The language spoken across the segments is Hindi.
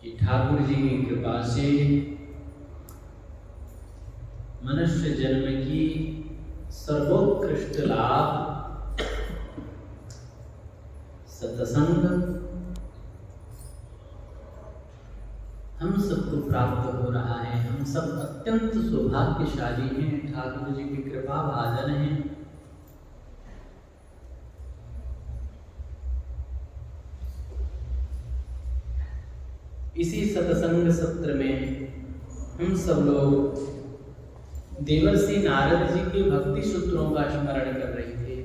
कि ठाकुर जी की कृपा से मनुष्य जन्म की सर्वोत्कृष्ट लाभ सत्संग हम सबको प्राप्त हो रहा है। हम सब अत्यंत सौभाग्यशाली हैं, ठाकुर जी की कृपा भाजन हैं। इसी सत्संग सत्र में हम सब लोग देवर्षि नारद जी के भक्ति सूत्रों का स्मरण कर रहे थे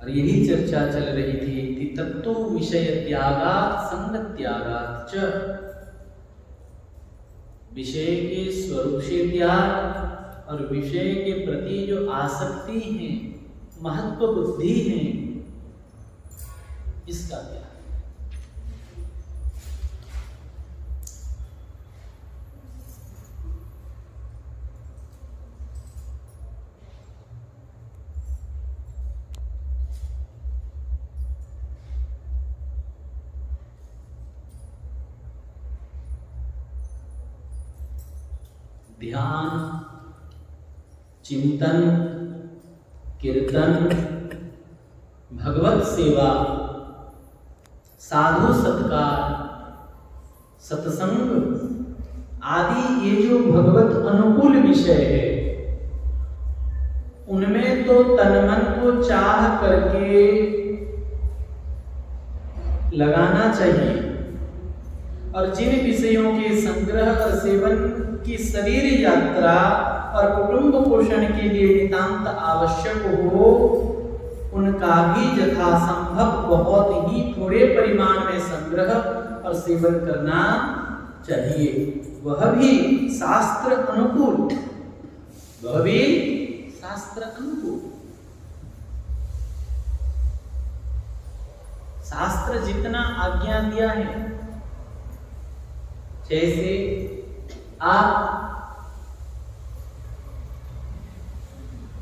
और यही चर्चा चल रही थी कि तत्तो विषय त्यागात् संग त्यागात् च, विषय के स्वरूप से त्याग और विषय के प्रति जो आसक्ति है, महत्व बुद्धि है, इसका त्याग। ध्यान, चिंतन, कीर्तन, भगवत सेवा, साधु सत्कार, सत्संग आदि ये जो भगवत अनुकूल विषय है, उनमें तो तन मन को चाह करके लगाना चाहिए और जिन विषयों के संग्रह और सेवन की शरीर यात्रा और कुटुंब पोषण के लिए नितांत आवश्यक हो, उनका भी यथासंभव बहुत ही थोड़े परिमाण में संग्रह और सेवन करना चाहिए, वह भी शास्त्र अनुकूल, वह भी शास्त्र अनुकूल। शास्त्र जितना आज्ञा दिया है, जैसे आप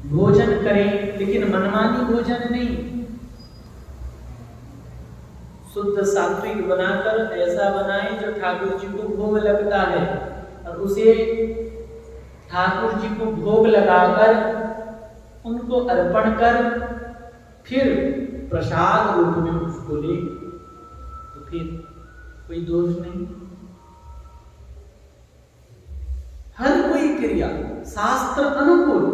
भोजन करें लेकिन मनमानी भोजन नहीं, शुद्ध सात्विक बनाकर ऐसा बनाएं जो ठाकुर जी को भोग लगता है और उसे ठाकुर जी को भोग लगाकर उनको अर्पण कर फिर प्रसाद रूप में उसको ले, तो फिर कोई दोष नहीं। हर कोई क्रिया शास्त्र अनुकूल।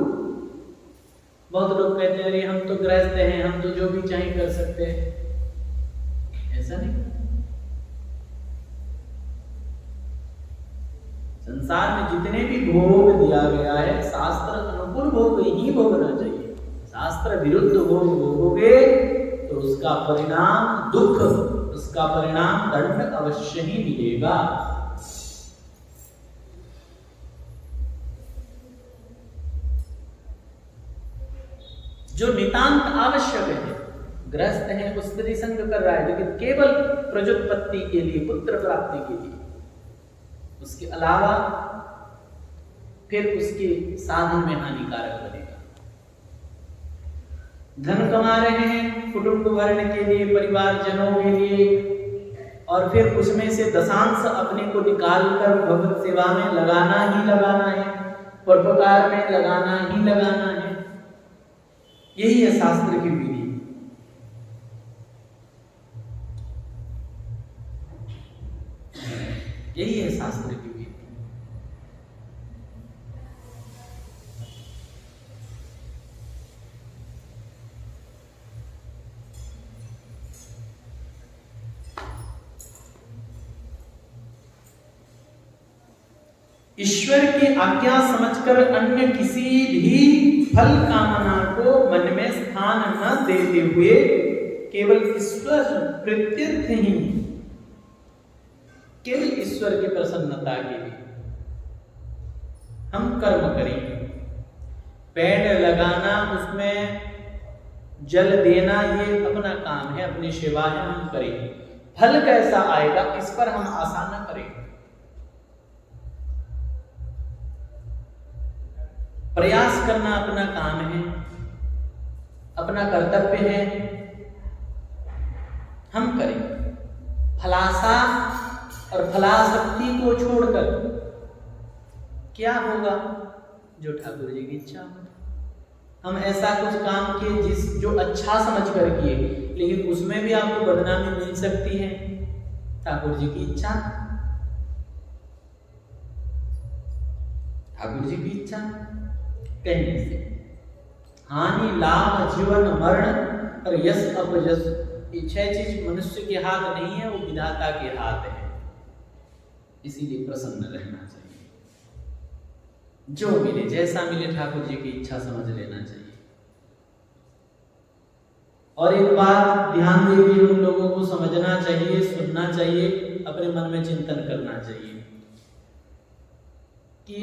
बहुत लोग कहते हैं अरे हम तो गृहस्थ हैं, हम तो जो भी चाहे कर सकते हैं, ऐसा नहीं। संसार में जितने भी भोग दिया गया है, शास्त्र अनुकूल भोग ही भोगना चाहिए। शास्त्र विरुद्ध भोग भोगोगे तो उसका परिणाम दुख, उसका परिणाम दंड अवश्य ही मिलेगा। जो नितांत आवश्यक है, ग्रस्त है, उस स्त्री संग कर रहा है लेकिन केवल प्रजोत्पत्ति के लिए, पुत्र प्राप्ति के लिए, उसके अलावा फिर उसके साधन में हानिकारक बनेगा। धन कमा रहे हैं कुटुंब भरने के लिए, परिवार जनों के लिए, और फिर उसमें से दशांश अपने को निकाल कर भगवत सेवा में लगाना ही लगाना है, परोपकार में लगाना ही लगाना है। यही है शास्त्र की विधि। यही है शास्त्र की विधि। ईश्वर की आज्ञा समझकर अन्य किसी भी फल कामना को मन में स्थान न देते हुए केवल ईश्वर प्रत्यर्थ ही, केवल ईश्वर की प्रसन्नता के लिए हम कर्म करेंगे। पेड़ लगाना, उसमें जल देना, ये अपना काम है, अपनी सेवा है, हम करेंगे। फल कैसा आएगा इस पर हम आशा न करें। प्रयास करना अपना काम है, अपना कर्तव्य है, हम करें। फलासा और फलाशक्ति को छोड़कर क्या होगा? जो ठाकुर जी की इच्छा हो। हम ऐसा कुछ काम किए जो अच्छा समझ कर किए, लेकिन उसमें भी आपको बदनामी मिल सकती है। ठाकुर जी की इच्छा, ठाकुर जी की इच्छा कहने से हानि लाभ जीवन मरण और यश अपयश, ये 6 चीज मनुष्य के हाथ नहीं है, वो विधाता के हाथ है। इसीलिए प्रसन्न रहना चाहिए। जो मिले जैसा मिले ठाकुर जी की इच्छा समझ लेना चाहिए। और एक बात ध्यान देंगे, उन लोगों को समझना चाहिए, सुनना चाहिए, अपने मन में चिंतन करना चाहिए कि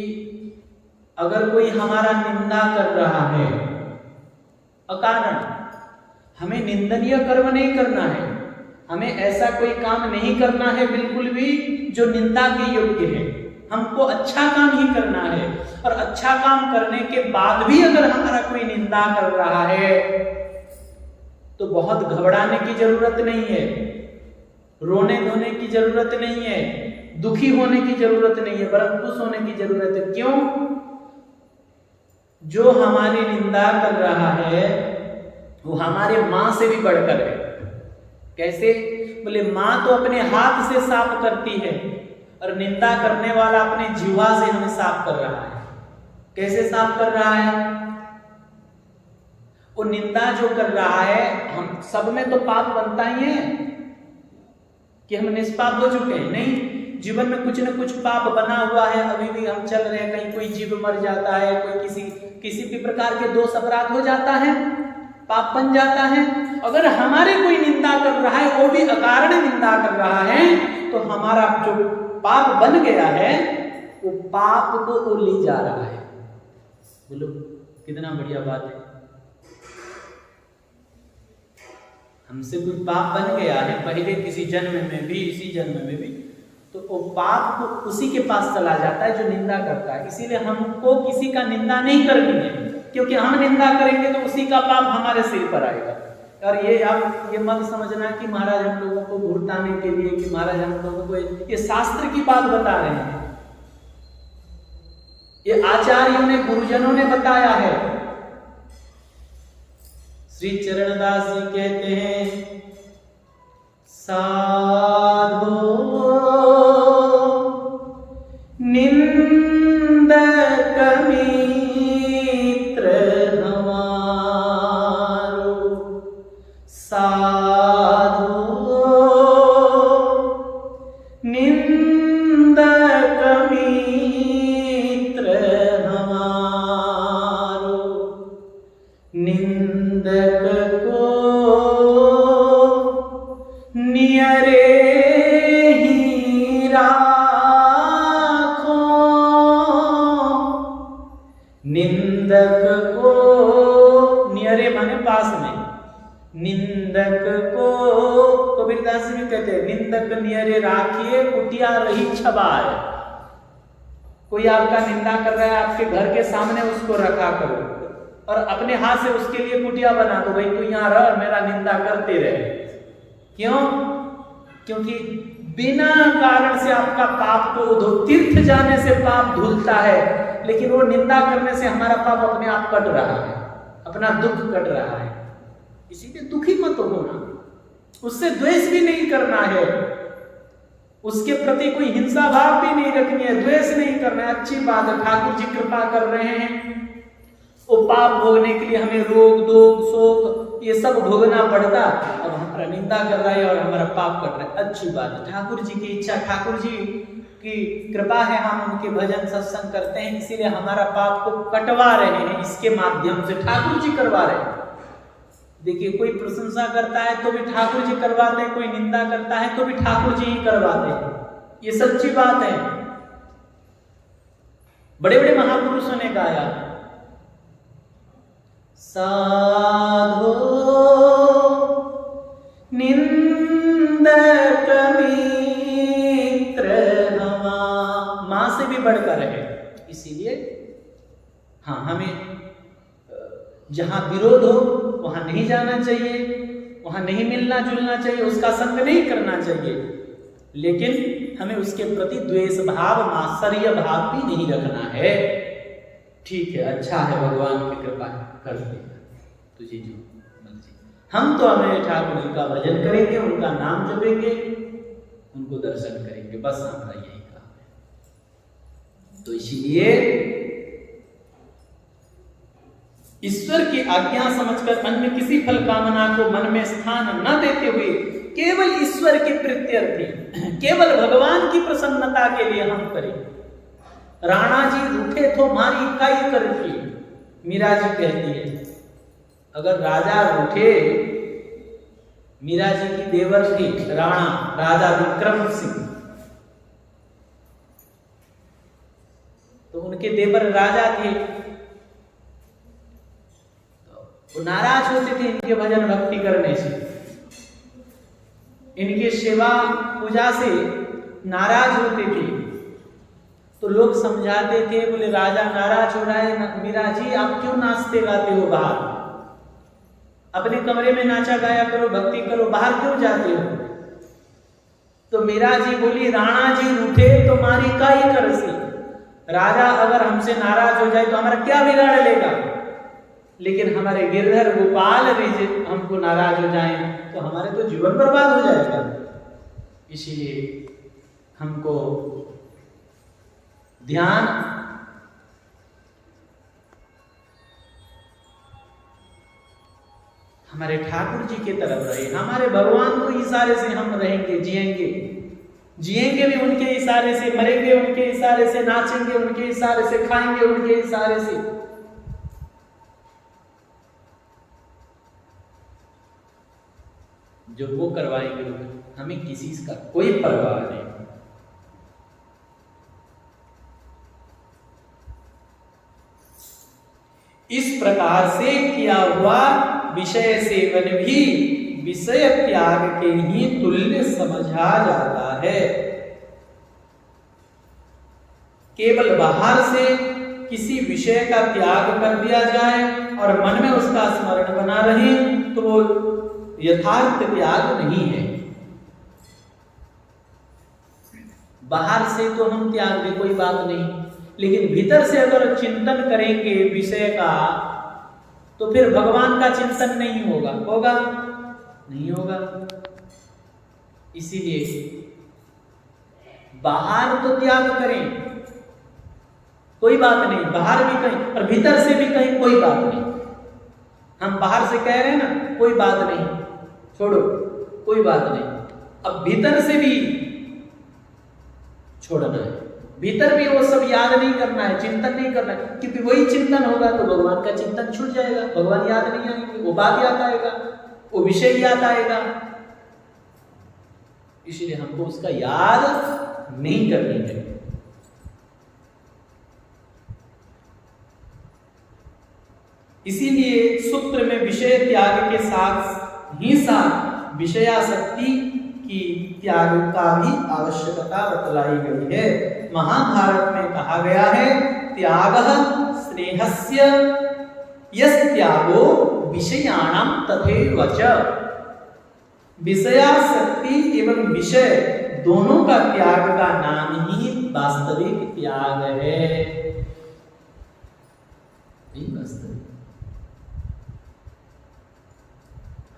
अगर कोई हमारा निंदा कर रहा है अकारण, हमें निंदनीय कर्म नहीं करना है, हमें ऐसा कोई काम नहीं करना है बिल्कुल भी जो निंदा के योग्य है। हमको अच्छा काम ही करना है, और अच्छा काम करने के बाद भी अगर हमारा कोई निंदा कर रहा है तो बहुत घबराने की जरूरत नहीं है, रोने धोने की जरूरत नहीं है, दुखी होने की जरूरत नहीं है, बल्कि खुश होने की जरूरत है। क्यों? जो हमारी निंदा कर रहा है वो हमारे मां से भी बढ़कर है। कैसे? बोले मां तो अपने हाथ से साफ करती है, और निंदा करने वाला अपने जीवा से हमें साफ कर रहा है। कैसे साफ कर रहा है? वो निंदा जो कर रहा है, हम सब में तो पाप बनता ही है कि हम निष्पाप हो चुके हैं? नहीं, जीवन में कुछ न कुछ पाप बना हुआ है, अभी भी हम चल रहे हैं। कहीं कोई जीव मर जाता है, कोई किसी भी प्रकार के दोष अपराध हो जाता है, पाप बन जाता है। अगर हमारे कोई निंदा कर रहा है, वो भी अकारण निंदा कर रहा है, तो हमारा जो पाप बन गया है वो पाप को वो ले जा रहा है। बोलो कितना बढ़िया बात है। हमसे कोई पाप बन गया है पहले किसी जन्म में भी, इसी जन्म में भी, तो वो पाप को उसी के पास चला जाता है जो निंदा करता है। इसीलिए हमको किसी का निंदा नहीं करनी है, क्योंकि हम निंदा करेंगे तो उसी का पाप हमारे सिर पर आएगा। और ये आप ये मत समझना कि महाराज हम लोगों को भुगताने के लिए, कि महाराज हम लोगों को, ये शास्त्र की बात बता रहे हैं, ये आचार्यों ने, गुरुजनों ने बताया है। श्री चरणदास जी कहते हैं, साधो निंदक मित्र हमारो, साधो निंदक मित्र हमारो, निंदक को नियरे ही राखो, निंदक को, नियरे माने पास में, निंदक को कबीरदास भी कहते हैं, निंदक नियरे राखिए कुटिया रही छबाए। कोई आपका निंदा कर रहा है, आपके घर के सामने उसको रखा करो, और अपने हाथ से उसके लिए कुटिया बना दो, भाई तू यहाँ रह, मेरा निंदा करते रहे। क्यों? क्योंकि बिना कारण से आपका पाप तो तीर्थ जाने से पाप धुलता है, लेकिन वो निंदा करने से हमारा पाप अपने आप कट रहा है, अपना दुख कट रहा है। इसीलिए दुखी मत होना, उससे द्वेष भी नहीं करना है, उसके प्रति कोई हिंसा भाव भी नहीं रखनी है, द्वेष नहीं करना है। अच्छी बात है, ठाकुर जी कृपा कर रहे हैं, वो पाप भोगने के लिए हमें रोग दुख शोक ये सब भोगना पड़ता, अब हमारा निंदा कर रहा है और हमारा पाप कट रहा है। अच्छी बात है, ठाकुर जी की इच्छा, ठाकुर जी की कृपा है, हम उनके भजन सत्संग करते हैं, इसीलिए हमारा पाप को कटवा रहे हैं, इसके माध्यम से ठाकुर जी करवा रहे हैं। देखिए, कोई प्रशंसा करता है तो भी ठाकुर जी करवाते हैं, कोई निंदा करता है तो भी ठाकुर जी ही करवाते हैं। ये सच्ची बात है। बड़े बड़े महापुरुषों ने गाया, साधो निंदक मित्र हमा, मां से भी बढ़कर है। इसीलिए हाँ, हमें जहां विरोध हो वहां नहीं जाना चाहिए, वहां नहीं मिलना जुलना चाहिए, उसका संग नहीं करना चाहिए, लेकिन हमें उसके प्रति द्वेष भाव, मात्सर्य भाव भी नहीं रखना है। ठीक है, अच्छा है, भगवान की कृपा कर देगा तुझे जो मर्जी। हम तो हमें ठाकुर जी का भजन करेंगे, उनका नाम जपेंगे, उनको दर्शन करेंगे, बस हमारा यही काम है। तो इसीलिए ईश्वर की आज्ञा समझकर अन्य किसी फल कामना को मन में स्थान न देते हुए केवल ईश्वर के प्रीत्यर्थे, केवल भगवान की प्रसन्नता के लिए हम करें। राणा जी रूठे तो मारी इकाई करके, मीरा जी कहती है, अगर राजा रूठे, मीरा जी की देवर थी राणा, राजा विक्रम सिंह, तो उनके देवर राजा थे, वो नाराज होते थे इनके भजन भक्ति करने से, इनके सेवा पूजा से नाराज होते थे। तो लोग समझाते थे, बोले राजा नाराज हो रहा है, मीरा जी आप क्यों नाचते गाते हो बाहर, अपने कमरे में नाचा गाया करो, भक्ति करो, बाहर क्यों जाते हो। तो मीरा जी बोली, राणा जी रूठे तो मारी काई कर सी, राजा अगर हमसे नाराज हो जाए तो हमारा क्या बिगाड़ लेगा, लेकिन हमारे गिरधर गोपाल भी हमको नाराज हो जाए तो हमारे तो जीवन बर्बाद हो जाएगा। इसीलिए हमको ध्यान हमारे ठाकुर जी की तरफ रहे, हमारे भगवान को इशारे से हम रहेंगे, जिएंगे, जिएंगे भी उनके इशारे से, मरेंगे उनके इशारे से, नाचेंगे उनके इशारे से, खाएंगे उनके इशारे से। जो वो करवाएंगे, हमें किसी का कोई परवाह नहीं। इस प्रकार से किया हुआ विषय सेवन भी विषय त्याग के ही तुल्य समझा जाता है। केवल बाहर से किसी विषय का त्याग कर दिया जाए और मन में उसका स्मरण बना रहे तो वो यथार्थ त्याग नहीं है। बाहर से तो हम त्याग दे, कोई बात नहीं, लेकिन भीतर से अगर चिंतन करेंगे विषय का तो फिर भगवान का चिंतन नहीं होगा, होगा नहीं होगा। इसीलिए बाहर तो त्याग करें, कोई बात नहीं, बाहर भी कहीं और भीतर से भी कहीं, कोई बात नहीं। हम बाहर से कह रहे हैं ना, कोई बात नहीं, छोड़ो, कोई बात नहीं। अब भीतर से भी छोड़ना है, भीतर भी वो सब याद नहीं करना है, चिंतन नहीं करना है, क्योंकि वही चिंतन होगा तो भगवान का चिंतन छूट जाएगा, भगवान याद नहीं आएंगे, वो बात याद आएगा, वो विषय याद आएगा। इसलिए हमको उसका याद नहीं करनी है। इसीलिए सूत्र में विषय त्याग के साथ ही साथ विषयासक्ति की त्याग का भी आवश्यकता बतलाई गई है। महाभारत में कहा गया है, त्यागः स्नेहस्य यस् त्यागो विषयाणां तथैव च। विषयासक्ति एवं विषय दोनों का त्याग का नाम ही वास्तविक त्याग है। वास्तविक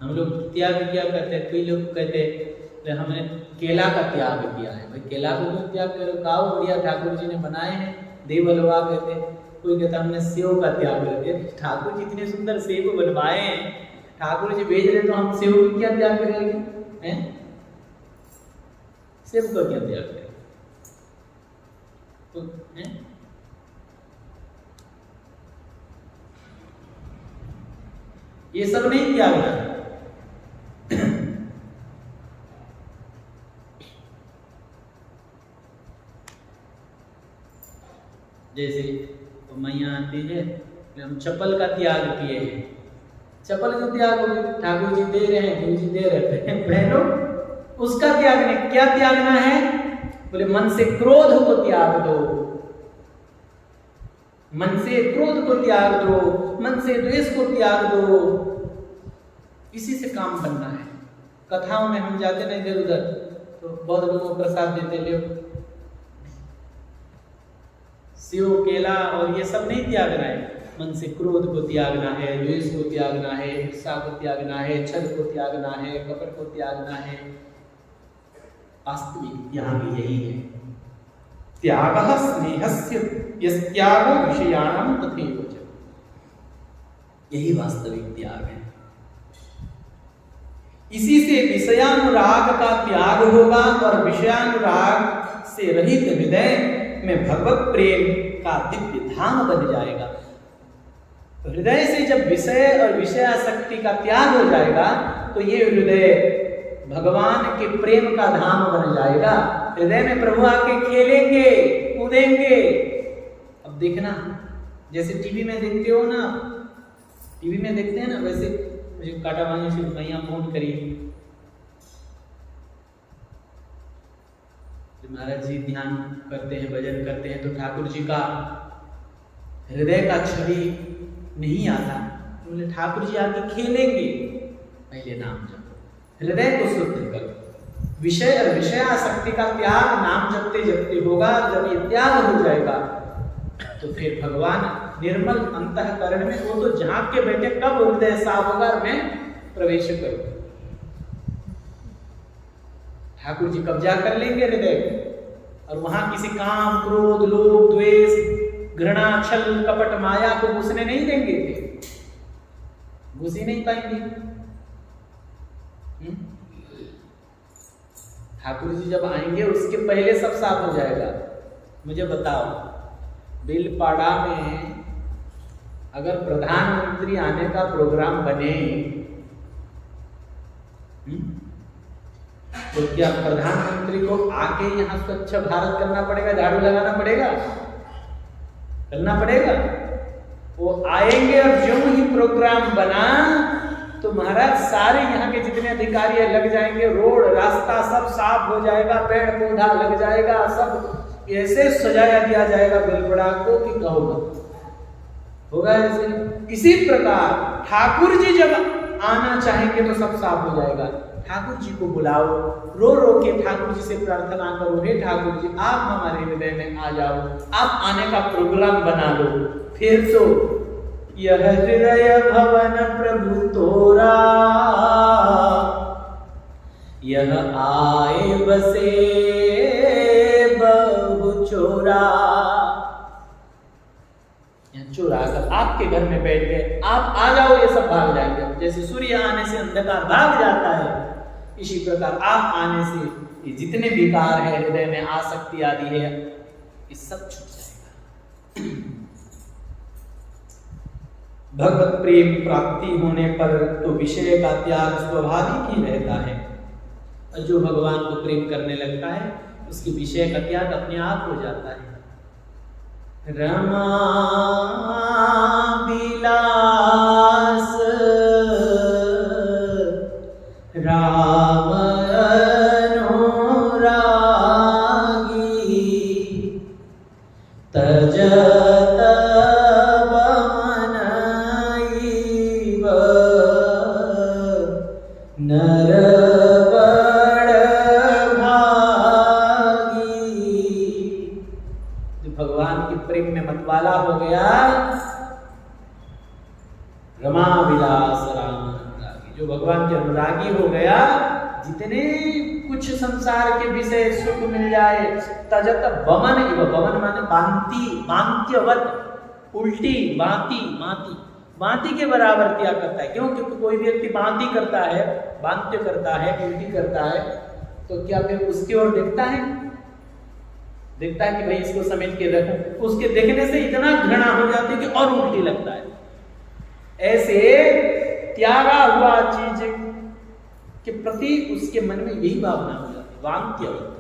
हम लोग त्याग क्या करते हैं, कई लोग कहते हैं हमने केला का त्याग किया है। भाई केला को क्यों त्याग करो, खाओ, बढ़िया ठाकुर जी ने बनाए हैं, देव हलवा कहते। कोई कहता हमने सेव का त्याग कर दिया। ठाकुर जी इतने सुंदर सेव बनवाए हैं, ठाकुर जी भेज रहे तो हम सेव को क्या त्याग करेंगे, हैं? सेव का क्या त्याग करेंगे, हैं? ये सब नहीं त्यागना। जैसे तो मैया आती है, हम चप्पल का त्याग किए हैं, चप्पल का त्याग हो गया, ठाकुर जी दे रहे हैं, गुरु जी दे रहे हैं, बहनों उसका त्याग नहीं। क्या त्यागना है, बोले मन से क्रोध को त्याग दो, मन से क्रोध को त्याग दो, मन से द्वेष को त्याग दो, इसी से काम बनना है। कथाओं में हम जाते ना इधर उधर तो बहुत लोगों को प्रसाद देते, ले सेव केला और ये सब नहीं त्यागना है। मन से क्रोध को त्यागना है, द्वेष को त्यागना है, ईर्ष्या को त्यागना है, छल को त्यागना है, कपट को त्यागना है। वास्तविक त्याग यही है। त्यागः स्नेहस्य यस्त्यागो विषयाणां तथैव च। यही वास्तविक त्याग है। इसी से विषयानुराग का त्याग होगा और विषयानुराग से रहित हृदय में भगवत प्रेम का दिव्य धाम बन जाएगा। हृदय से जब विषय और विषयासक्ति का त्याग हो जाएगा तो ये हृदय भगवान के प्रेम का धाम बन जाएगा। हृदय में प्रभु आके खेलेंगे, कूदेंगे। अब देखना, जैसे टीवी में देखते हो ना, टीवी में देखते हैं ना, वैसे मुझे काटावानी से मैया फोन करी, महाराज जी ध्यान करते हैं, भजन करते हैं तो ठाकुर जी का हृदय का छवि नहीं आता। बोले ठाकुर जी आके खेलेंगे, पहले नाम जपो, हृदय को शुद्ध करो। विषय और विषयासक्ति का त्याग नाम जपते जपते होगा। जब ये त्याग हो जाएगा तो फिर भगवान निर्मल अंतःकरण में, वो तो झांक के बैठे कब हृदय साफ होगा और मैं प्रवेश करूं। ठाकुर जी कब्जा कर लेंगे हृदय और वहां किसी काम, क्रोध, लोभ, द्वेष, घृणा, छल, कपट, माया को घुसने नहीं देंगे थे, घुस ही नहीं पाएंगे। ठाकुर जी जब आएंगे उसके पहले सब साफ हो जाएगा। मुझे बताओ, बेलपाड़ा में अगर प्रधानमंत्री आने का प्रोग्राम बने तो क्या प्रधानमंत्री को आके यहाँ स्वच्छ भारत करना पड़ेगा, झाड़ू लगाना पड़ेगा, करना पड़ेगा? वो आएंगे और जो ही प्रोग्राम बना तो महाराज सारे यहाँ के जितने अधिकारी लग जाएंगे, रोड रास्ता सब साफ हो जाएगा, पेड़ पौधा लग जाएगा, सब ऐसे सजाया दिया जाएगा बेलपड़ा को कि कहो मत, होगा ऐसे। इसी प्रकार ठाकुर जी जब आना चाहेंगे तो सब साफ हो जाएगा। ठाकुर जी को बुलाओ, रो रो के ठाकुर जी से प्रार्थना करो, हे ठाकुर जी आप हमारे हृदय में आ जाओ, आप आने का प्रोग्राम बना लो। फिर तो यह हृदय भवन प्रभु तोरा, यह आए बसे बहु चोरा। चोरा अगर आपके घर में बैठ गए, आप आ जाओ, ये सब भाग जाएंगे। जैसे सूर्य आने से अंधकार भाग जाता है, इसी प्रकार आप आने से ये जितने विकार है हृदय में, आसक्ति आदि है, ये सब छूट जाएगा। भगवत प्रेम प्राप्ति होने पर तो विषय का त्याग स्वाभाविक ही रहता है, और जो भगवान को प्रेम करने लगता है उसके विषय का त्याग अपने आप हो जाता है। रमा विलास राम अनुरागी, तजत बमनइव नर बड़ भागी। जो भगवान के प्रेम में मतवाला हो गया, रमा विलास राम अनुरागी, जो भगवान के अनुरागी हो गया, जितने कुछ संसार के विषय सुख मिल जाए, तजत बमन इव, बमन माने बांति, बांत्यवत, उल्टी, बांति, माती, बांति के बराबर त्याग करता है। क्यों? क्योंकि कोई व्यक्ति बांति करता है, बांत्य करता है, उल्टी करता है, तो क्या फिर उसकी ओर देखता है? देखता है कि भाई इसको समेट के रखूं, उसके देखने से इतना घृणा हो जाती है कि और उल्टी लगता है। ऐसे त्यागा हुआ चीज के प्रति उसके मन में यही भावना हो जाती है, वांत्यवत।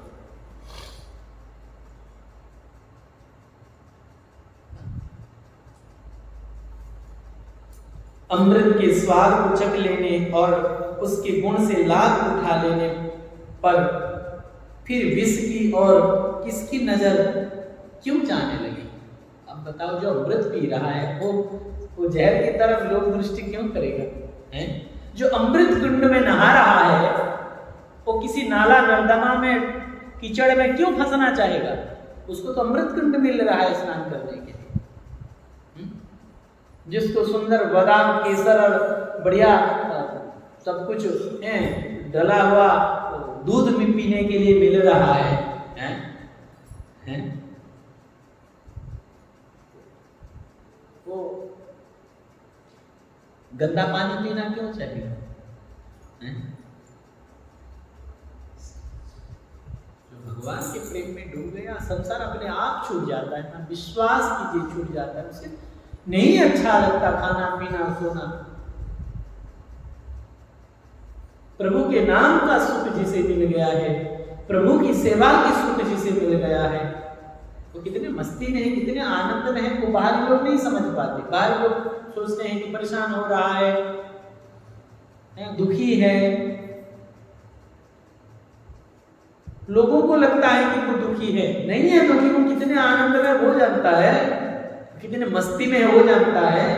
अमृत के स्वाद को चख लेने और उसके गुण से लाभ उठा लेने पर फिर विष की और किसकी नजर क्यों जाने लगी? अब बताओ, जो अमृत पी रहा है वो जहर की तरफ लोग दृष्टि क्यों करेगा? हैं? जो अमृत कुंड में नहा रहा है वो किसी नाला नर्दमा में कीचड़ में क्यों फंसना चाहेगा? उसको तो अमृत कुंड मिल रहा है स्नान करने के लिए। जिसको सुंदर बादाम केसर और बढ़िया सब कुछ डला हुआ दूध में पीने के लिए मिल रहा है, हैं? वो गंदा पानी पीना क्यों चाहिए? जो भगवान के प्रेम में डूब गया संसार अपने आप छूट जाता है ना। विश्वास कीजिए छूट जाता है। उसे नहीं अच्छा लगता खाना पीना सोना। प्रभु के नाम का सुख जिसे मिल गया है, प्रभु की सेवा की सुख जिसे मिल गया है, वो कितने मस्ती में है, कितने आनंद में है, वो बाहर लोग नहीं समझ पाते। बाहर लोग सोचते हैं कि परेशान हो रहा है, दुखी है। लोगों को लगता है कि वो दुखी है, नहीं है दुखी। वो कितने आनंद में हो जाता है, कितने मस्ती में हो जाता है।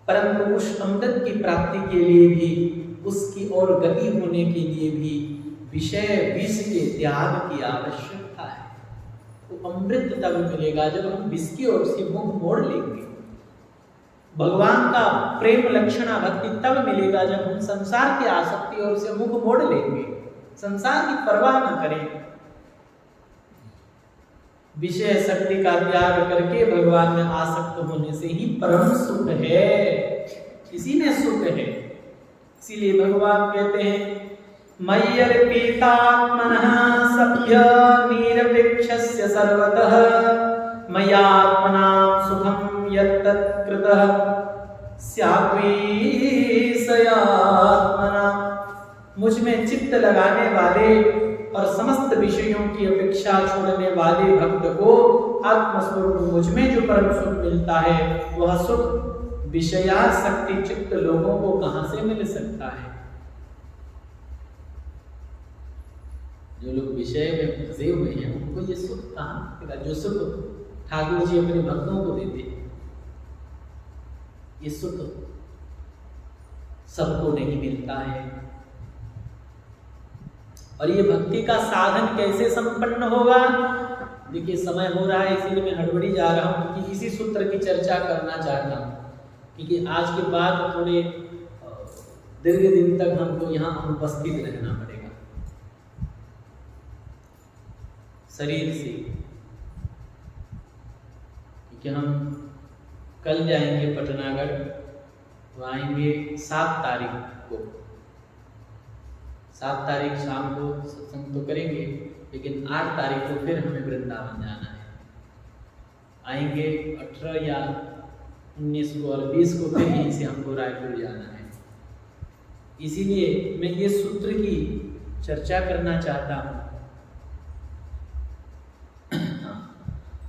परंतु उस अमृत की प्राप्ति के लिए भी, उसकी और गति होने के लिए भी विषय विष के त्याग की आवश्यकता है। वो अमृत तब मिलेगा जब हम विष की ओर से मुख मोड़ लेंगे। भगवान का प्रेम लक्षणा भक्ति तब मिलेगा जब हम संसार की आसक्ति ओर से मुख मोड़ लेंगे, संसार की परवाह न करें। विषय शक्ति का त्याग करके भगवान में आसक्त होने से ही परम सुख है, इसी में सुख है। इसीलिए भगवान कहते हैं मय्यर्पितात्मनः सभ्य निरपेक्षस्य सर्वतः मय्यात्मना सुखं यत्तत् कृतः स्यात्वी सयात्मना। मुझ में चित्त लगाने वाले और समस्त विषयों की अपेक्षा छोड़ने वाले भक्त को आत्मस्वरूप मुझ में जो परम सुख मिलता है, वह सुख विषयासक्ति चित्त लोगों को कहां से मिल सकता है? जो लोग विषय में फंसे हुए हैं उनको ये सुख कहां मिलेगा? जो सुख ठाकुर जी अपने भक्तों को देते हैं, ये सुख सबको नहीं मिलता है। और ये भक्ति का साधन कैसे संपन्न होगा? देखिए समय हो रहा है, इसीलिए मैं हड़बड़ी जा रहा हूं, क्योंकि इसी सूत्र की चर्चा करना चाहता हूं। क्योंकि आज के बाद थोड़े दीर्घ दिन तक हमको यहाँ अनुपस्थित रहना पड़ेगा शरीर से, क्योंकि हम कल जाएंगे पटनागढ़, तो आएंगे 7 तारीख को। 7 तारीख शाम को सत्संग तो करेंगे, लेकिन 8 तारीख को फिर हमें वृंदावन जाना है। आएंगे 18 या 19 को और 20 को फिर यहीं से हमको रायपुर जाना है। इसीलिए मैं ये सूत्र की चर्चा करना चाहता हूँ।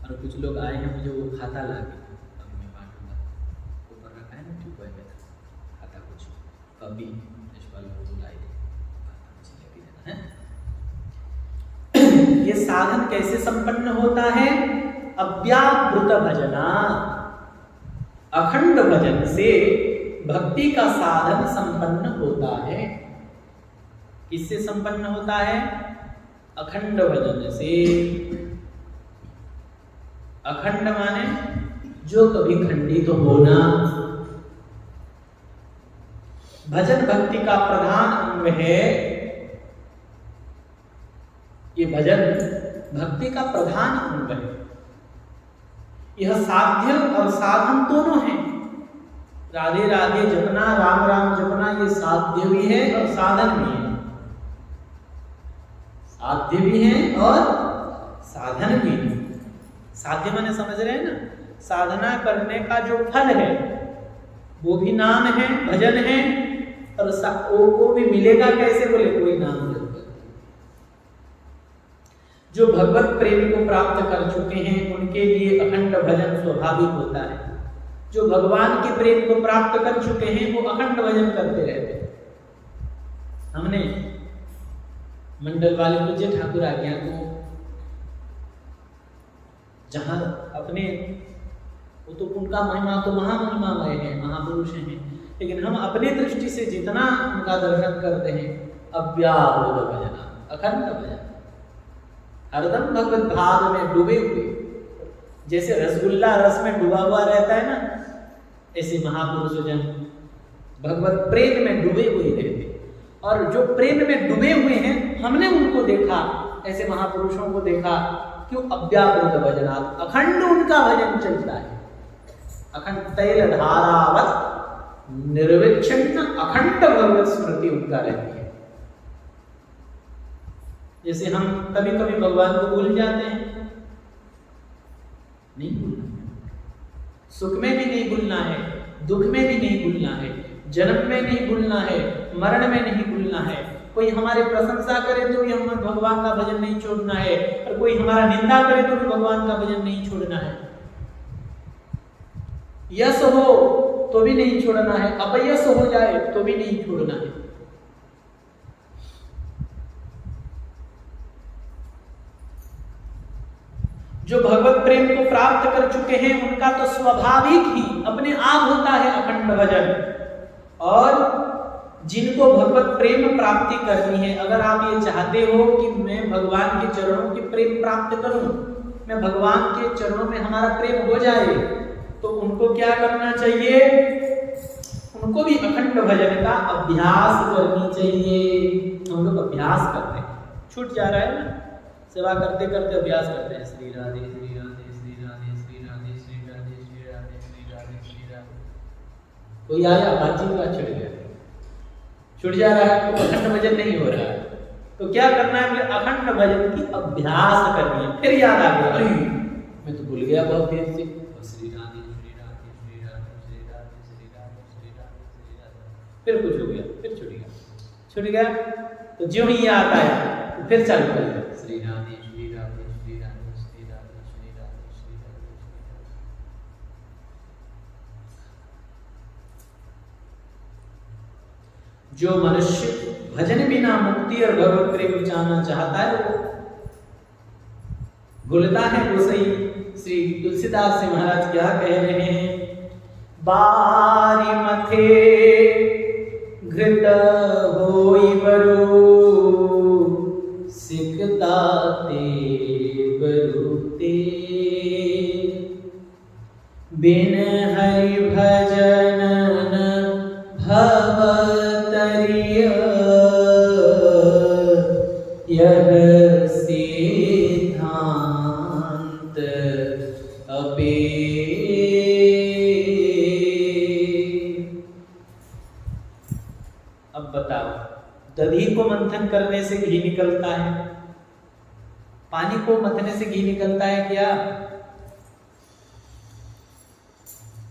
और कुछ लोग आए हैं, मुझे वो खाता ला के अभी मैं बांटूंगा, ऊपर रखा है ना, ठीक है खाता कुछ कभी ये साधन कैसे संपन्न होता है? अव्यावृत भजना, अखंड भजन से भक्ति का साधन संपन्न होता है। किससे संपन्न होता है? अखंड भजन से। अखंड माने जो कभी खंडित तो होना। भजन भक्ति का प्रधान अंग है। ये भजन भक्ति का प्रधान अंग है। यह साध्य और साधन दोनों हैं। राधे राधे जपना, राम राम जपना, ये साध्य भी है और साधन भी है। साध्य भी है और साधन भी है। साध्य माने समझ रहे हैं ना, साधना करने का जो फल है वो भी नाम है, भजन है। और वो भी मिलेगा कैसे? बोले कोई नाम जप। जो भगवत प्रेम को प्राप्त कर चुके हैं उनके लिए अखंड भजन स्वाभाविक होता है। जो भगवान के प्रेम को प्राप्त कर चुके हैं वो अखंड भजन करते रहते हैं। हमने मंडल वाले पूज्य ठाकुर आज्ञा को जहां अपने वो तो उनका महिमा तो महामहिमामय है, महापुरुष हैं, लेकिन हम अपने दृष्टि से जितना उनका दर्शन करते हैं अव्याहृत भजन, अखंड भजन, हरदम भगवत भाव में डूबे हुए, जैसे रसगुल्ला रस में डूबा हुआ रहता है ना, ऐसे महापुरुष जन भगवत प्रेम में डूबे हुए रहते। और जो प्रेम में डूबे हुए हैं हमने उनको देखा, ऐसे महापुरुषों को देखा, क्यों अव्याहृत भजनात्, अखंड उनका भजन चलता है, अखंड तैल धारावत निर्विच्छिन्न अखंड भगवत स्मृति उनका रहती है। जैसे हम कभी कभी भगवान को भूल जाते हैं, नहीं भूलना, सुख में भी नहीं भूलना है, दुख में भी नहीं भूलना है, जन्म में नहीं भूलना है, मरण में नहीं भूलना है। कोई हमारी प्रशंसा करे तो भी हमें भगवान का भजन नहीं छोड़ना है, और कोई हमारा निंदा करे तो भी भगवान का भजन नहीं छोड़ना है। यश हो तो भी नहीं छोड़ना है, अपयश हो जाए तो भी नहीं छोड़ना है। जो भगवत प्रेम को प्राप्त कर चुके हैं उनका तो स्वाभाविक ही अपने आप होता है अखंड भजन। और जिनको भगवत प्रेम प्राप्ति करनी है, अगर आप ये चाहते हो कि मैं भगवान के चरणों की प्रेम प्राप्त करूं, मैं भगवान के चरणों में हमारा प्रेम हो जाए, तो उनको क्या करना चाहिए? उनको भी अखंड भजन का अभ्यास करनी चाहिए। हम लोग अभ्यास करते हैं, छूट जा रहा है ना, सेवा करते करते अभ्यास करते हैं, श्री राधे श्री राधे श्री राधे श्री राधे श्री राधे श्री राधे श्री राधे श्री राधे। कोई आया बातचीत का छूट गया, छूट जा रहा है, तो अखंड भजन नहीं हो रहा है। तो क्या करना है? अखंड भजन की अभ्यास करनी है। फिर याद आ गया, अरे मैं तो भूल गया बहुत देर से, श्री राधे श्री राधे श्री राधे श्री राधे श्री राधे श्री राधे श्री राधे। फिर कुछ हो गया, फिर छूट गया। तो जो ही याद आया तो फिर चालू कर दिया, श्री राधे श्री राधे श्री राधे श्री राधे श्री राधे श्री राधे। जो मनुष्य भजन बिना मुक्ति और भगवत प्रेम जानना चाहता है वो भूलता है वो सही। श्री तुलसीदास जी महाराज क्या कह रहे हैं? बारी मथे घृत होई बरु, सिकता ते बरुते, बिन हरि भजन भव तरिय, यह सिद्धांत अपे। अब बताओ, दही को मंथन करने से घी निकलता है, पानी को मथने से घी निकलता है क्या?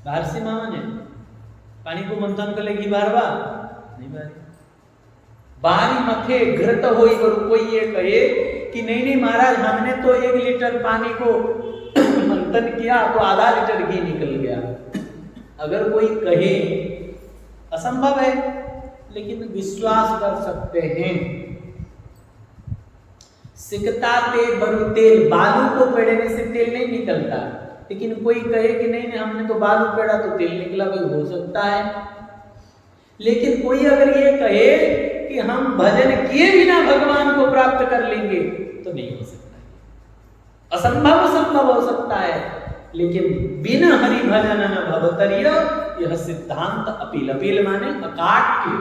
बाहर से मामा ने पानी को मंथन कर ले घी बाहर बा नहीं बाहर। बारी मथे घृत होई बरु, कोई ये कहे कि नहीं नहीं महाराज हमने तो 1 लीटर पानी को मंथन किया तो आधा लीटर घी निकल गया। अगर कोई कहे, असंभव है, लेकिन विश्वास कर सकते हैं। सिकता ते बरु तेल, बालू को पेड़ने से तेल नहीं निकलता, लेकिन कोई कहे कि नहीं नहीं हमने तो बालू पेड़ा तो तेल निकला, भी हो सकता है। लेकिन कोई अगर ये कहे कि हम भजन किए बिना भगवान को प्राप्त कर लेंगे तो नहीं हो सकता, असंभव संभव हो सकता है। लेकिन बिना हरि भजन न भवतरिय, यह सिद्धांत अपील, अपील माने अकाट के,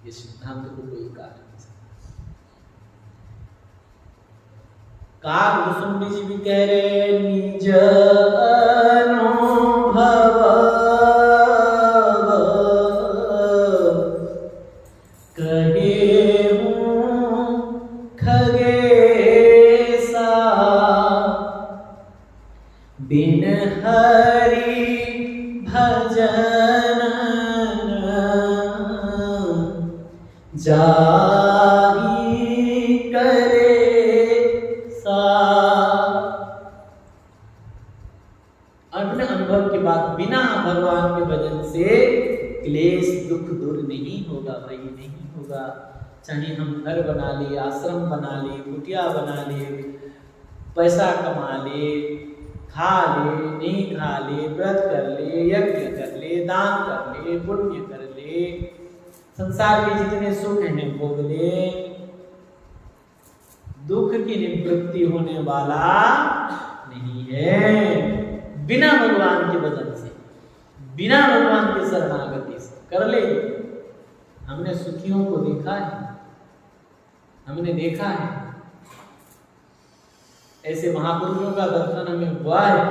ये सिद्धांत को कोई काट नहीं सकता। काग भुसुंडी जी भी कह रहे, निज अनुभव कहे हूँ खगेसा, बिन हरि भजन जाहि करे सा। अपने अनुभव के बाद बिना भगवान के भजन से क्लेश दुख दूर नहीं होगा भाई, नहीं होगा। चाहे हम घर बना ले, आश्रम बना ले, कुटिया बना ले, पैसा कमा ले, खा ले, नहीं खा ले, व्रत कर ले, यज्ञ कर ले, दान कर ले, पुण्य कर ले, संसार के जितने सुख हैं भोग ले, दुख की निवृत्ति होने वाला नहीं है। बिना भगवान के भजन से, बिना भगवान के शरणागति से कर ले। हमने सुखियों को देखा है, हमने देखा है, ऐसे महापुरुषों का दर्शन हमें हुआ है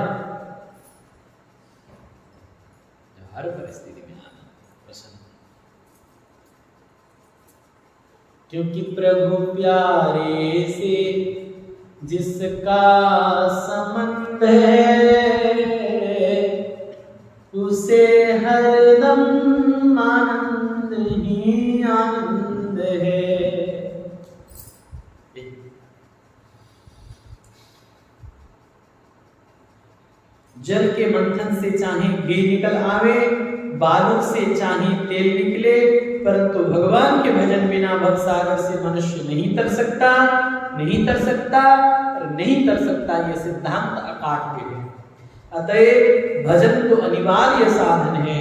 जो हर परिस्थिति में आना प्रसन्न, क्योंकि प्रभु प्यारे से जिसका संबंध है उसे हरदम आनंद ही आनंद है। जल के मंथन से चाहे घी निकल आवे, बालक से चाहे तेल निकले, परंतु भगवान के भजन बिना भवसागर से मनुष्य नहीं तर सकता, नहीं तर सकता और नहीं तर सकता। यह सिद्धांत अकाट्य है। अतएव भजन तो अनिवार्य साधन है।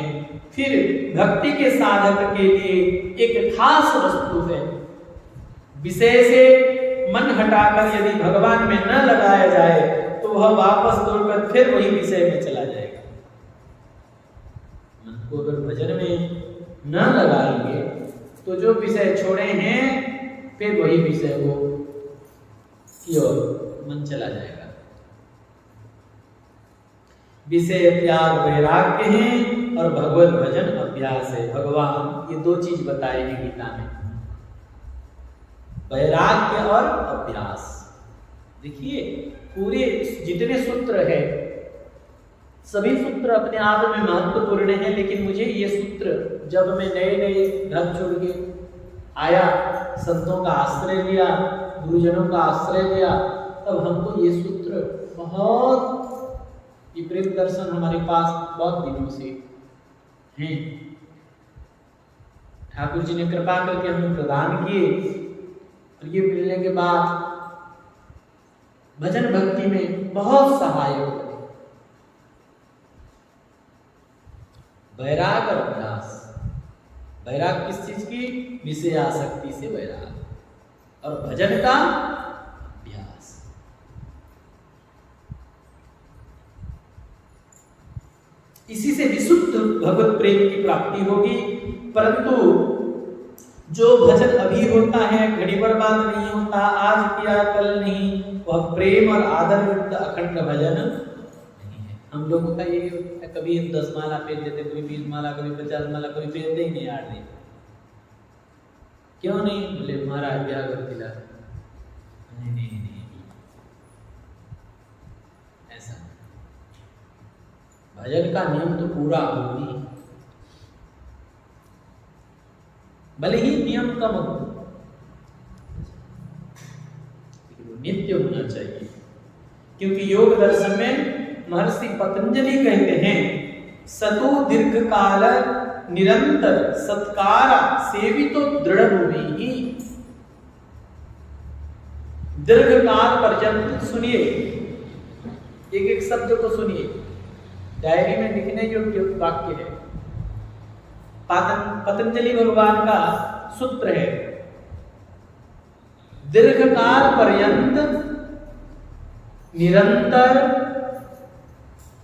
फिर भक्ति के साधक के लिए एक खास वस्तु है। विषय से मन हटाकर यदि भगवान में न लगाया जाए तो वह वापस दौड़कर फिर वही विषय में चला जाएगा। मन को अगर भजन में न लगाएंगे तो जो विषय छोड़े हैं फिर वही विषय को की ओर मन चला जाएगा। विषय त्याग वैराग्य है और भगवत भजन अभ्यास है। भगवान ये दो चीज बताए हैं गीता में, वैराग्य और अभ्यास। देखिए पूरे जितने सूत्र है सभी सूत्र अपने आप में महत्वपूर्ण है, लेकिन मुझे ये सूत्र जब मैं नए नए घर छोड़ के आया, संतों का आश्रय लिया, गुरुजनों का आश्रय लिया, तब हमको ये सूत्र बहुत, ये प्रेम दर्शन हमारे पास बहुत दिनों से हैं। ठाकुर जी ने कृपा करके हमें प्रदान किए और ये मिलने के बाद भजन भक्ति में बहुत सहायक है। वैराग और अभ्यास। वैराग किस चीज की? विषय आसक्ति से वैराग, और भजन का अभ्यास। इसी से विशुद्ध भगवत प्रेम की प्राप्ति होगी। परंतु जो भजन अभी होता है, घड़ी भर बाद नहीं होता, आज किया कल नहीं, वह प्रेम और आदर युक्त अखंड भजन नहीं है। हम लोगों का ये होता है, कभी हम 10 माला फेर देते, कभी 20 माला, कभी 50 माला, कभी फेरते ही नहीं 8 दिन। क्यों नहीं? बोले महाराज ब्याह कर दिला। नहीं नहीं नहीं, ऐसा भजन का नियम तो पूरा होगी, भले ही नियम कम हो, नित्य होना चाहिए। क्योंकि योग दर्शन में महर्षि पतंजलि कहते हैं, सतो दीर्घ काल निरंतर सत्कार सेवितो दृढ़ भूमि। दीर्घ काल पर्यंत, सुनिए एक एक शब्द को सुनिए, डायरी में लिखने योग्य वाक्य है। पतंजलि भगवान का सूत्र है, दीर्घकाल पर्यंत निरंतर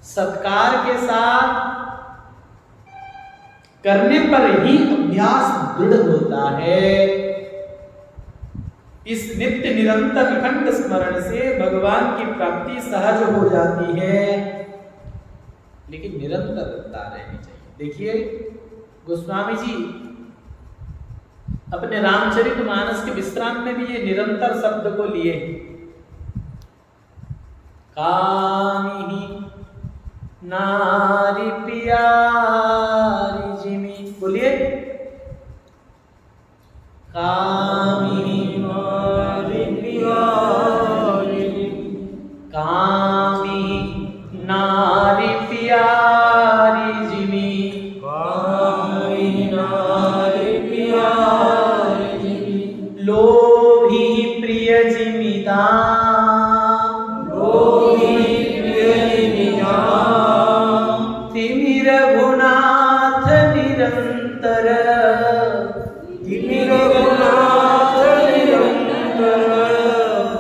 सत्कार के साथ करने पर ही अभ्यास दृढ़ होता है। इस नित्य निरंतर अखंड स्मरण से भगवान की प्राप्ति सहज हो जाती है, लेकिन निरंतरता रहनी चाहिए। देखिए गोस्वामी जी अपने रामचरितमानस के विश्राम में भी ये निरंतर शब्द को लिए। कामिनी नारी प्यारी जिमी, बोलिए कामिनी नारी प्यारी, कामिनी नारी प्यारी जिमी, कामिनी तिमि रघुनाथ निरंतर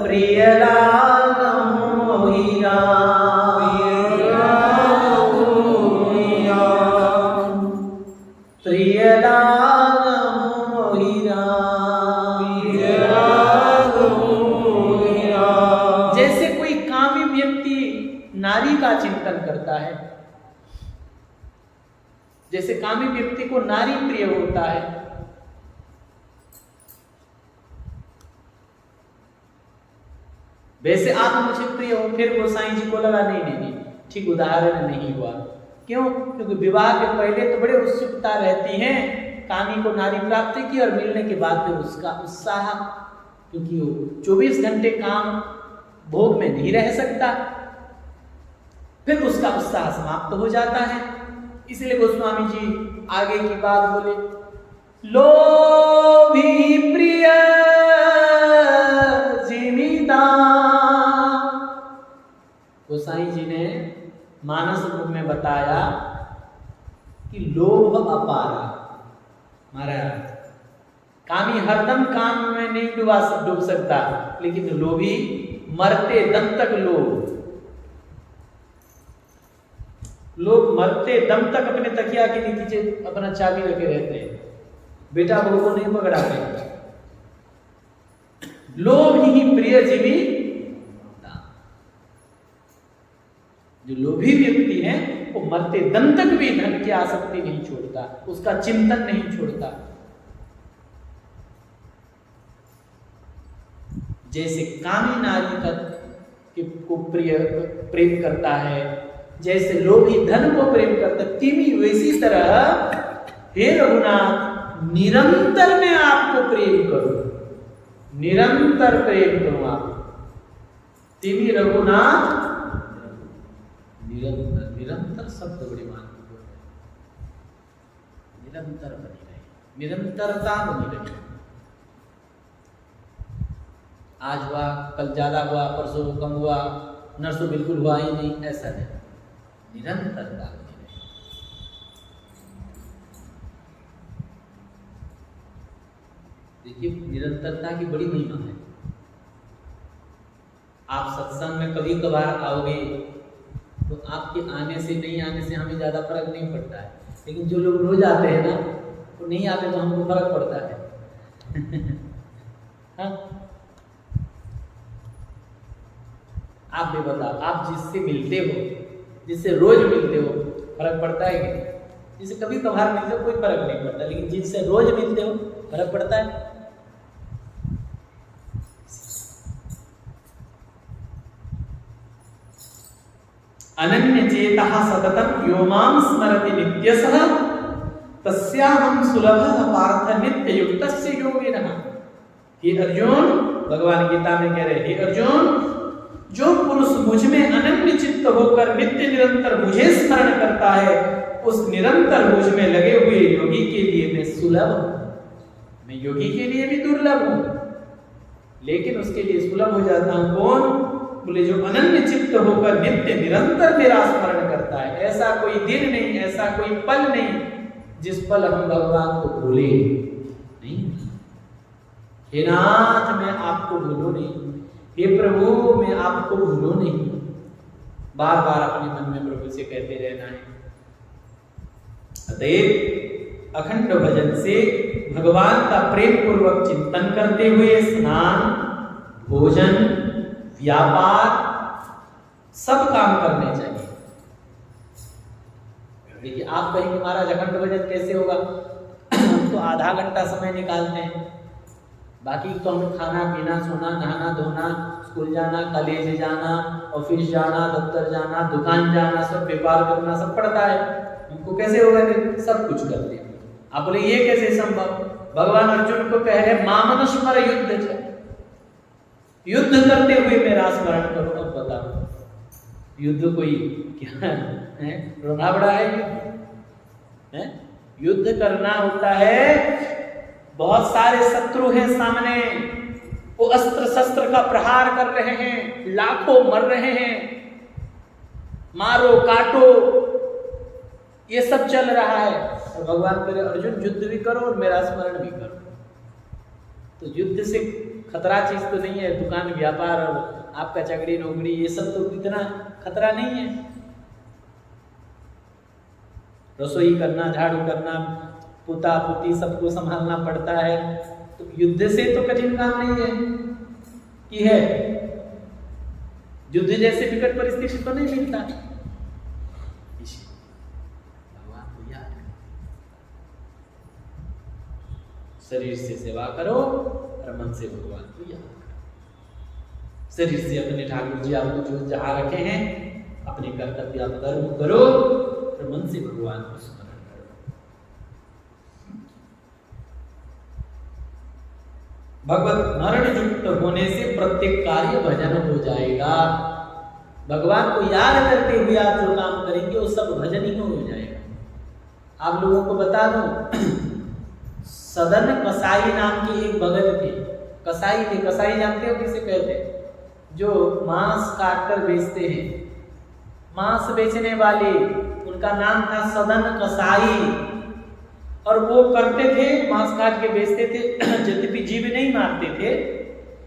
प्रिय लागहु हीरा प्रिय लागहु हीरा। जैसे कोई कामी व्यक्ति नारी का चिंतन करता है, जैसे कामी व्यक्ति को नारी प्रिय होता है, वैसे आप मुझे प्रिय हो। फिर गोसाई जी को लगा नहीं, ठीक उदाहरण नहीं हुआ। क्यों? क्योंकि विवाह के पहले तो बड़े उत्सुकता रहती है, कामी को नारी प्राप्ति की, और मिलने के बाद फिर उसका उत्साह, क्योंकि वो 24 घंटे काम भोग में नहीं रह सकता, फिर उसका उत्साह समाप्त हो जाता है। इसलिए गोस्वामी जी आगे की बात बोले, लोभी प्रिय जिमीदार। गोसाई जी ने मानस रूप में बताया कि लोभ अपारा, महाराज कामी हरदम काम में नहीं डूब सकता, लेकिन लोभी मरते दम तक लोग मरते दम तक अपने तकिया के नीचे अपना चाबी रखे रहते हैं, बेटा बहू को नहीं पकड़ाते। लोभ ही प्रिय जीवी। जो लोभी व्यक्ति है वो मरते दम तक भी धन की आसक्ति नहीं छोड़ता, उसका चिंतन नहीं छोड़ता। जैसे कामी नारी को प्रेम करता है, जैसे लोभी धन को प्रेम करता है, तिमी वैसी तरह हे रघुनाथ निरंतर मैं आपको प्रेम करूं, निरंतर प्रेम करूं आप। तिमी रघुनाथ निरंतर, निरंतर शब्द बड़ी महत्वपूर्ण है। निरंतर बनी रहे, निरंतरता बनी रहे। आज हुआ, कल ज्यादा हुआ, परसों कम हुआ, नरसों बिल्कुल हुआ ही नहीं, ऐसा नहीं, निरंतरता बनी रहे। देखिए निरंतरता की बड़ी महिमा है। आप सत्संग में कभी कभार आओगे तो आपके आने से नहीं आने से हमें ज़्यादा फर्क नहीं पड़ता है, लेकिन जो लोग रोज आते हैं ना, वो नहीं आते तो हमको फर्क पड़ता है। हाँ? आप भी बताओ, आप जिससे मिलते हो, जिससे रोज मिलते हो, फर्क पड़ता है कि? जिससे कभी कभार मिलते हो कोई फर्क नहीं पड़ता, लेकिन जिससे रोज मिलते हो फर्क पड़ता है। अनन्य चेतः सततं यो मां स्मरति नित्यसः तस्याहं सुलभः पार्थ नित्य युक्तस्य योगिनः। हे अर्जुन, भगवान गीता में कह रहे हैं, हे अर्जुन, जो पुरुष मुझ में अनन्य चित्त होकर नित्य निरंतर मुझे स्मरण करता है, उस निरंतर मुझ में लगे हुए योगी के लिए मैं सुलभ हूं। मैं योगी के लिए भी दुर्लभ हूं, लेकिन उसके लिए सुलभ हो जाता हूं। कौन? बोले जो अनन्य चित्त होकर नित्य निरंतर मेरा स्मरण करता है। ऐसा कोई दिन नहीं, ऐसा कोई पल नहीं जिस पल हम भगवान को भूले नहीं। हे नाथ मैं आपको भूलूं नहीं, हे प्रभु मैं आपको भूलूं नहीं। बार बार अपने मन में प्रभु से कहते रहना है। अतएव अखंड भजन से भगवान का प्रेम पूर्वक चिंतन करते हुए स्नान, भोजन, व्यापार सब काम करने चाहिए। देखिए आप कहेंगे महाराज अखंड भजन कैसे होगा? हम तो आधा घंटा समय निकालते हैं, बाकी तो हमें खाना पीना, सोना, नहाना धोना, स्कूल जाना, कॉलेज जाना, ऑफिस जाना, दफ्तर जाना, दुकान जाना, सब व्यापार करना सब पड़ता है। हमको कैसे होगा कि सब कुछ करते हैं? आप बोले ये कैसे संभव? भगवान अर्जुन को कह रहे मामनुस्मर युद्ध च, युद्ध करते हुए मेरा स्मरण करो। अब बताओ युद्ध कोई क्या है? रोना बड़ा है युद्ध है? युद्ध करना होता है, बहुत सारे शत्रु हैं सामने, वो अस्त्र शस्त्र का प्रहार कर रहे हैं, लाखों मर रहे हैं, मारो काटो, ये सब चल रहा है। और भगवान कह रहे अर्जुन युद्ध भी करो और मेरा स्मरण भी करो। तो युद्ध से खतरा चीज तो नहीं है, दुकान व्यापार और आपका चाकरी नौकरी ये सब तो इतना खतरा नहीं है। रसोई करना, झाड़ू करना, पुता पुती सबको संभालना पड़ता है, तो युद्ध से तो कठिन काम नहीं है कि है। युद्ध जैसे विकट परिस्थिति तो नहीं मिलता। भगवान को याद करो, शरीर से सेवा करो और मन से भगवान को याद करो। शरीर से अपने ठाकुर जी आपको जो जहां रखे हैं अपने कर्तव्य आप कर्म करो और मन से भगवान को स्मरण करो। भगवत स्मरण युक्त होने से प्रत्येक कार्य भजन हो जाएगा। भगवान को याद करते हुए आप जो काम करेंगे वो सब भजन ही हो जाएगा। आप लोगों को बता दूं, सदन कसाई नाम के एक भगत थे। कसाई थे, कसाई जानते हो किसे कहते हैं? जो मांस काटकर बेचते हैं, मांस बेचने वाले, उनका नाम था सदन कसाई। और वो करते थे, मांस काट के बेचते थे, यद्यपि जीव नहीं मारते थे।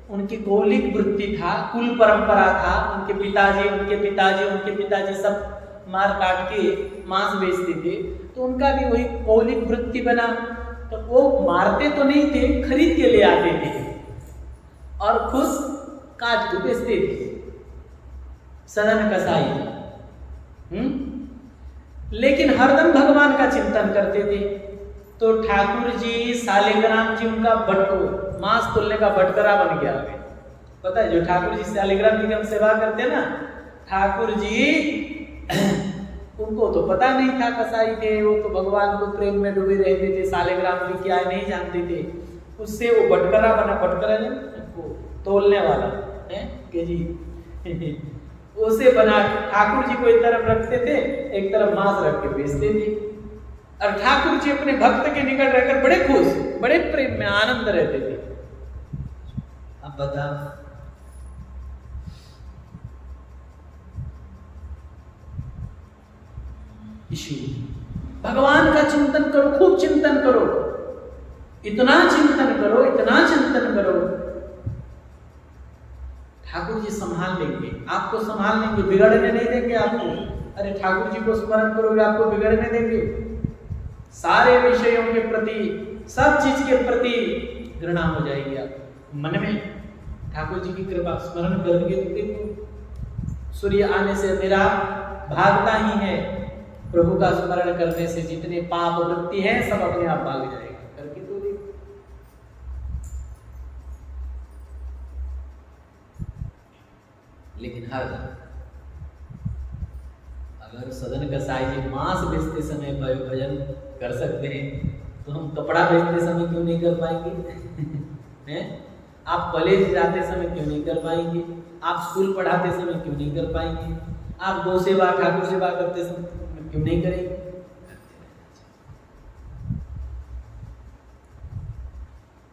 उनकी कौलिक वृत्ति था, कुल परंपरा था। उनके पिताजी सब मार काट के मांस बेचते थे, तो उनका भी वही कौलिक वृत्ति बना। तो वो मारते तो नहीं थे, खरीद के ले आते थे और खुद काट के बेचते थे। सदन कसाई लेकिन हरदम भगवान का चिंतन करते थे। तो ठाकुर जी, शालिग्राम जी उनका मांस तोलने का बटकरा बन गया। पता है, जो ठाकुर जी शालिग्राम जी की हम सेवा करते हैं ना, ठाकुर जी उनको तो पता नहीं था कसाई थे, वो तो भगवान को प्रेम में डूबे रहते थे। शालिग्राम जी क्या है नहीं जानते थे। उससे वो बटकरा बना, बटकरा वो तोलने वाला है कि जी उसे बना। ठाकुर जी को एक तरफ रखते थे, एक तरफ मांस रख के बेचते थे। और ठाकुर जी अपने भक्त के निकट रहकर बड़े खुश, बड़े प्रेम में आनंद रहते थे। अब बता, भगवान का चिंतन करो, खूब चिंतन करो, इतना चिंतन करो, इतना चिंतन करो, ठाकुर जी संभाल लेंगे, आपको संभाल लेंगे, बिगड़ने नहीं देंगे आपको। अरे ठाकुर जी को स्मरण करोगे, आपको बिगड़ने देंगे? सारे विषयों के प्रति, सब चीज के प्रति घृणा हो जाएगी आप मन में। ठाकुर जी की कृपा स्मरण करेंगे तो देखो, सूर्य आने से अंधेरा भागता ही है। प्रभु का स्मरण करने से जितने पाप वृत्ति है सब अपने आप भाग जाएगा। करके तो देखो। लेकिन हर अगर सदन कसाई जी मांस बेचते समय भजन कर सकते हैं, तो हम कपड़ा बेचते समय क्यों नहीं कर पाएंगे? हैं? आप कॉलेज जाते समय क्यों नहीं कर पाएंगे? आप स्कूल पढ़ाते समय क्यों नहीं कर पाएंगे? आप गौ सेवा, ठाकुर सेवा करते समय क्यों नहीं करेंगे?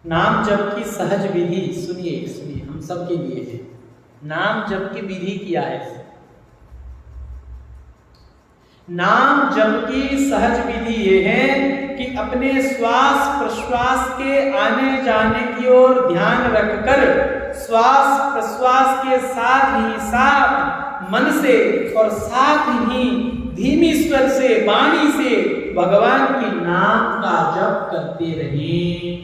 नाम जप की सहज विधि सुनिए, सुनिए, हम सबके लिए है। नाम जप की विधि क्या है? नाम जप की सहज विधि ये है कि अपने श्वास प्रश्वास के आने जाने की ओर ध्यान रखकर श्वास प्रश्वास के साथ ही साथ मन से और साथ ही धीमी स्वर से, वाणी से भगवान के नाम का जप करते रहिए।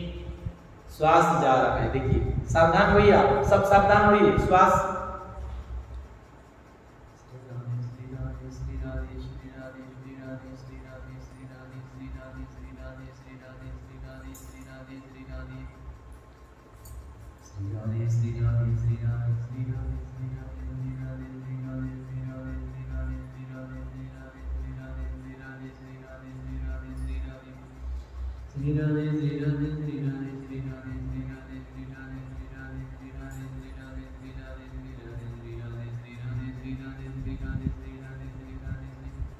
श्वास जा रहा है, देखिए, सावधान होइए, आप सब सावधान होइए। श्वास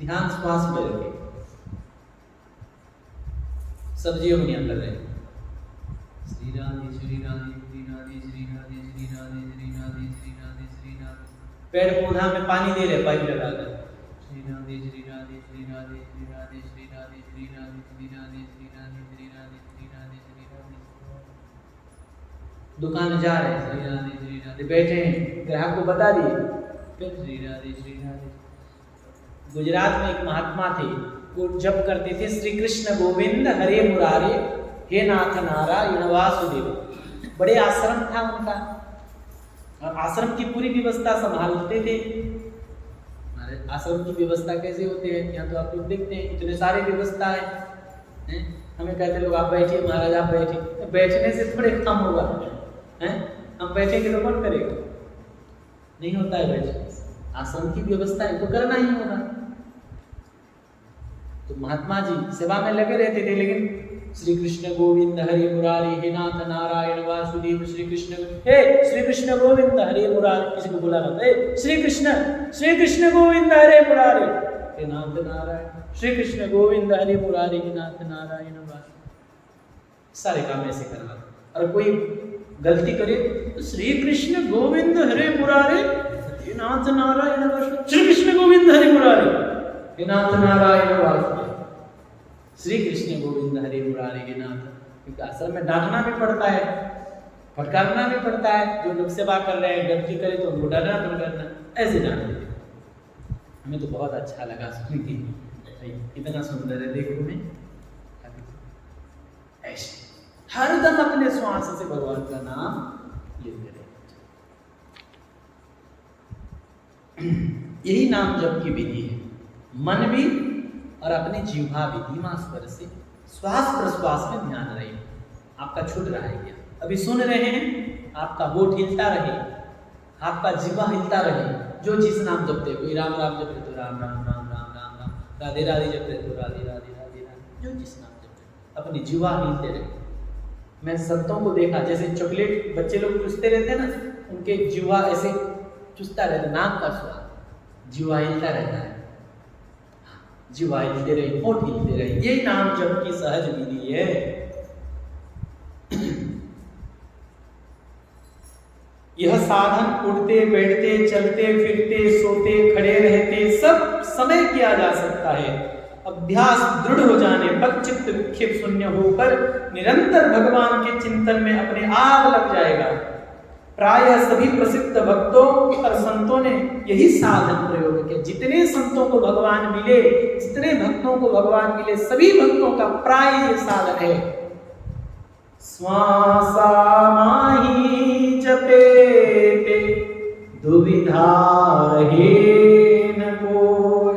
ध्यान श्वास में रखिए। सब जीव नियंत्रण रहे। श्री राधे श्री राधे श्री राधे श्री राधे। पेड़ पौधा में पानी दे रहे पाइप लगाकर, श्री राधे श्री राधे श्री राधे श्री राधे श्री राधे श्री राधे श्री राधे श्री राधे श्री राधे श्री राधे श्री राधे, दुकान जा रहे हैं श्री राधे श्री राधे, बैठे हैं ग्राहक को बता दिए फिर श्री राधे श्री राधे। गुजरात में एक महात्मा थे, वो जप करते थे श्री कृष्ण गोविंद हरे मुरारे हे नाथ नारायण वासुदेव। बड़े आश्रम था उनका और आश्रम की पूरी व्यवस्था संभालते थे। आश्रम की व्यवस्था कैसे होते हैं यहाँ तो आप लोग देखते हैं, इतने सारे व्यवस्था है। हमें कहते लोग आप बैठिए महाराज आप बैठिए, बैठने से थोड़े काम होगा हैं, हम बैठेंगे तो कौन करेगा, नहीं होता है बैठने से। आश्रम की व्यवस्था इनको करना ही होगा। तो महात्मा जी सेवा में लगे रहते थे, लेकिन श्री कृष्ण गोविंद हरे मुरारी हे नाथ नारायण वासुदेव, श्री कृष्ण गोविंद हरे मुरारी, किसी को बुलाना था श्री कृष्ण गोविंद हरे मुरारी हे नाथ नारायण, श्री कृष्ण गोविंद हरे मुरारी हे नाथ नारायण वासुदेव। सारे काम ऐसे करना। और कोई गलती करे तो श्री कृष्ण गोविंद हरे मुरारी हे नाथ नारायण वासुदेव, श्री कृष्ण गोविंद हरे मुरारी हे नाथ नारायण वासुदेव, श्री कृष्ण गोविंद हरे मुरारी हे नाथ। क्योंकि आश्रम में डांटना भी पड़ता है, फटकारना भी पड़ता है। जो लोग सेवा कर रहे हैं गलती करे तो उनको डरना बंद करना, ऐसे डांटते थे। हमें तो बहुत अच्छा लगा सुन के, इतना सुंदर है देखो में। ऐसे हरदम अपने श्वास से भगवान का नाम लेते रहे। यही नाम जप की विधि है। मन भी और अपने जीवा भी धीमा स्वर से श्वास प्रश्वास में ध्यान रहे। आपका छूट रहा है क्या? अभी सुन रहे हैं, आपका होठ हिलता रहे, आपका जीवा हिलता रहे। जो जिस नाम जपते, कोई राम राम जपते तो राम राम राम राम राम राम, राधे राधे जपते तो राधे राधे राधे राधे, जो जिस नाम जपते अपनी जीवा हिलते रहे। मैं संतों को देखा, जैसे चॉकलेट बच्चे लोग चूसते रहते हैं ना, उनके जीवा ऐसे चूसता रहता, नाक का स्वाद, जीवा हिलता रहता है। जीवा हिलते रहे, होठ हिलते रहे, यही नाम जप की सहज विधि है। यह साधन उठते बैठते चलते फिरते सोते खड़े रहते सब समय किया जा सकता है। अभ्यास दृढ़ हो जाने पर चित्त विक्षेप शून्य होकर निरंतर भगवान के चिंतन में अपने आप लग जाएगा। प्रायः सभी प्रसिद्ध भक्तों और संतों ने यही साधन प्रयोग किया। जितने संतों को भगवान मिले, जितने भक्तों को भगवान मिले, सभी भक्तों का प्राय ये साधन है। श्वासा माही जपेते दुविधा रहे न कोय,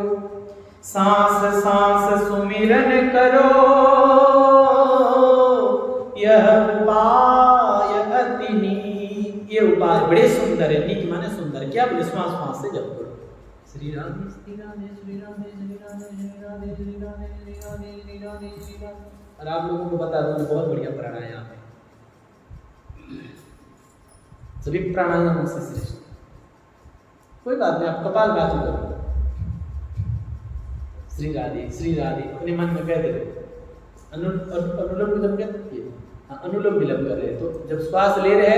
सांस सांस सुमिरन करो यह उपाय अति नीक। ये उपाय बड़े सुंदर है। नीक माने सुंदर, क्या बोले? श्वास श्वास से जप करो। श्री राधे श्री राधे श्री राधे श्री राधे श्री राधे श्री राधे श्री राधे श्री राधे श्री राधे। और आप लोगों को बता दूं, बहुत बढ़िया प्राणायाम है, सभी प्राणायामों से श्रेष्ठ। कोई बात नहीं, आप कपालभाति करो, श्री राधे अपने मन में कह दे रहे। अनुलोम विलोम कहते हैं, अनुलोम विलोम कर रहे, तो जब श्वास ले रहे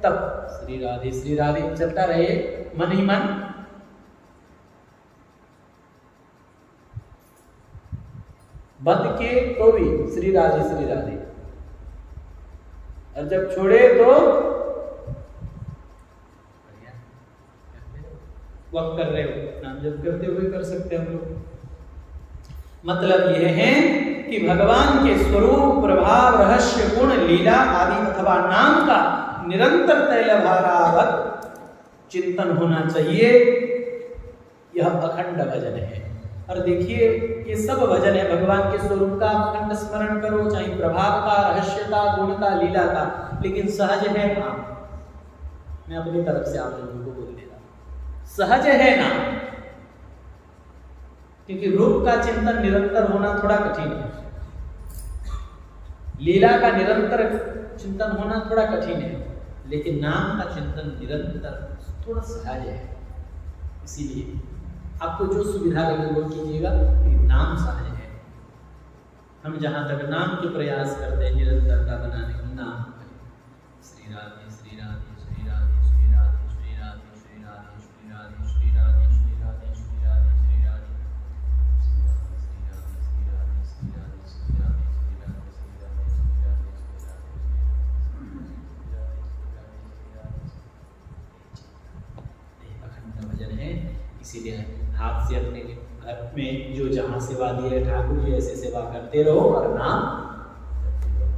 तब श्री राधे चलता रहे मन ही मन। बंद के तो भी श्री राधे, और जब छोड़े तो वक्त कर रहे हो, नाम जब करते हुए कर सकते हैं हम लोग। मतलब यह है कि भगवान के स्वरूप, प्रभाव, रहस्य, गुण, लीला आदि अथवा नाम का निरंतर तैलधारावत चिंतन होना चाहिए। यह अखंड भजन है। और देखिए, ये सब भजन है भगवान के स्वरूप का अखंड स्मरण करो, चाहे प्रभाव का, रहस्य का, गुण का, लीला का, लेकिन सहज है नाम। मैं अपनी तरफ से आप लोगों को बोल दे रहा हूं, सहज है नाम। क्योंकि रूप का चिंतन निरंतर होना थोड़ा कठिन है, लीला का निरंतर चिंतन होना थोड़ा कठिन है, लेकिन नाम का चिंतन निरंतर थोड़ा सहज है। इसीलिए आपको जो सुविधा लगे वो कीजिएगा, नाम सहज है। हम जहां तक नाम के प्रयास करते हैं निरंतरता बनाने का, नाम श्री राधे श्री राधे श्री राधे श्री राधे श्री राधे श्री राधे श्री राधे इसीलिए हाथ से अपने घर में जो जहाँ सेवा दिए ठाकुर जी ऐसे सेवा करते रहो और नाम करते रहो।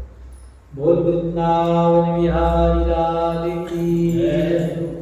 बोल वृंदावन बिहारी लाल की।